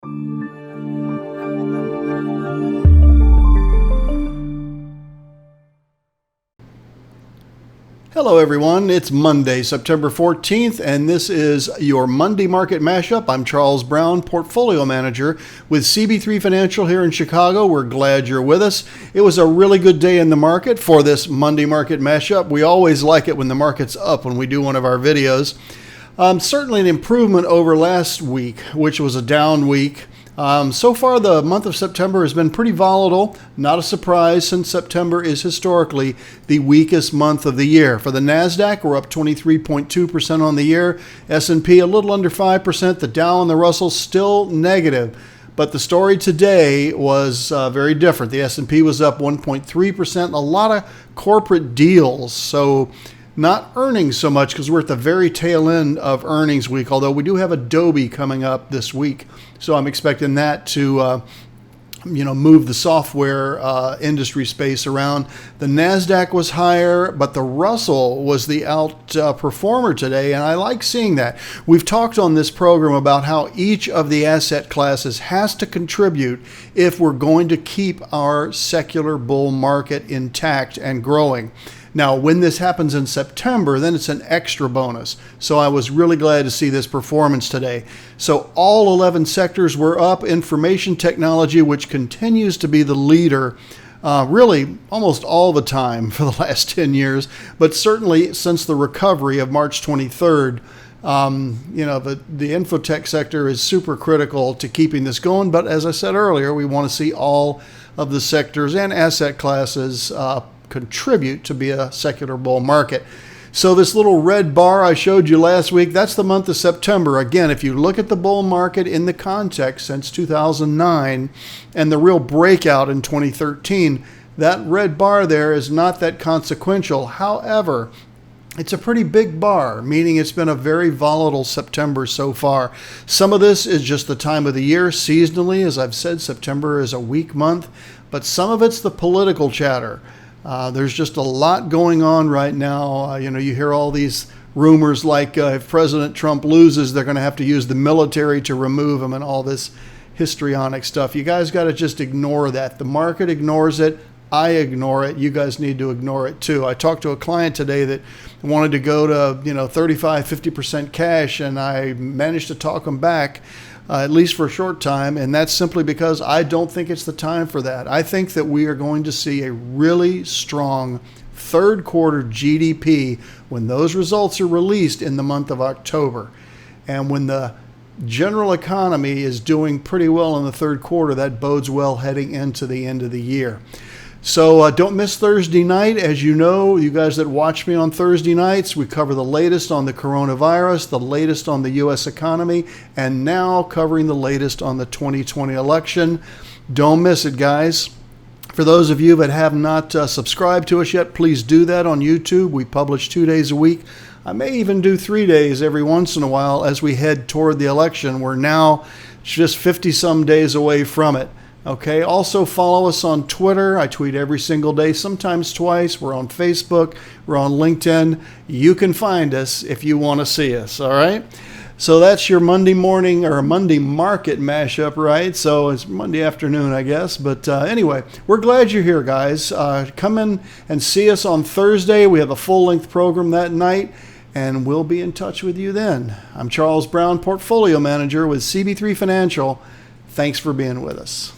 Hello everyone, it's Monday, September 14th, and this is your Monday Market Mashup. I'm Charles Brown, Portfolio Manager with CB3 Financial here in Chicago. We're glad you're with us. It was a really good day in the market for this Monday Market Mashup. We always like it when the market's up when we do one of our videos. Certainly an improvement over last week, which was a down week. So far, the month of September has been pretty volatile. Not a surprise since September is historically the weakest month of the year. For the NASDAQ, we're up 23.2% on the year. S&P a little under 5%. The Dow and the Russell still negative. But the story today was very different. The S&P was up 1.3%. A lot of corporate deals. So not earnings so much because we're at the very tail end of earnings week, although we do have Adobe coming up this week. So I'm expecting that to move the software industry space around. The NASDAQ was higher, but the Russell was the outperformer today, and I like seeing that. We've talked on this program about how each of the asset classes has to contribute if we're going to keep our secular bull market intact and growing. Now, when this happens in September, then it's an extra bonus. So I was really glad to see this performance today. So all 11 sectors were up. Information technology, which continues to be the leader, really almost all the time for the last 10 years, but certainly since the recovery of March 23rd, the infotech sector is super critical to keeping this going. But as I said earlier, we want to see all of the sectors and asset classes contribute to be a secular bull market. So this little red bar I showed you last week, that's the month of September. Again, if you look at the bull market in the context since 2009 and the real breakout in 2013, that red bar there is not that consequential. However, it's a pretty big bar, meaning it's been a very volatile September so far. Some of this is just the time of the year. Seasonally, as I've said, September is a weak month, but some of it's the political chatter. There's just a lot going on right now. You hear all these rumors like if President Trump loses, they're going to have to use the military to remove him and all this histrionic stuff. You guys got to just ignore that. The market ignores it. I ignore it. You guys need to ignore it too. I talked to a client today that wanted to go to 35, 50% cash, and I managed to talk him back. At least for a short time, and that's simply because I don't think it's the time for that. I think that we are going to see a really strong third quarter GDP when those results are released in the month of October. And when the general economy is doing pretty well in the third quarter, that bodes well heading into the end of the year. So don't miss Thursday night. As you know, you guys that watch me on Thursday nights, we cover the latest on the coronavirus, the latest on the U.S. economy, and now covering the latest on the 2020 election. Don't miss it, guys. For those of you that have not subscribed to us yet, please do that on YouTube. We publish 2 days a week. I may even do 3 days every once in a while as we head toward the election. We're now just 50-some days away from it. Okay, also follow us on Twitter. I tweet every single day, sometimes twice. We're on Facebook. We're on LinkedIn. You can find us if you want to see us, all right? So that's your Monday morning or Monday market mashup, right? So it's Monday afternoon, I guess. But anyway, we're glad you're here, guys. Come in and see us on Thursday. We have a full-length program that night, and we'll be in touch with you then. I'm Charles Brown, Portfolio Manager with CB3 Financial. Thanks for being with us.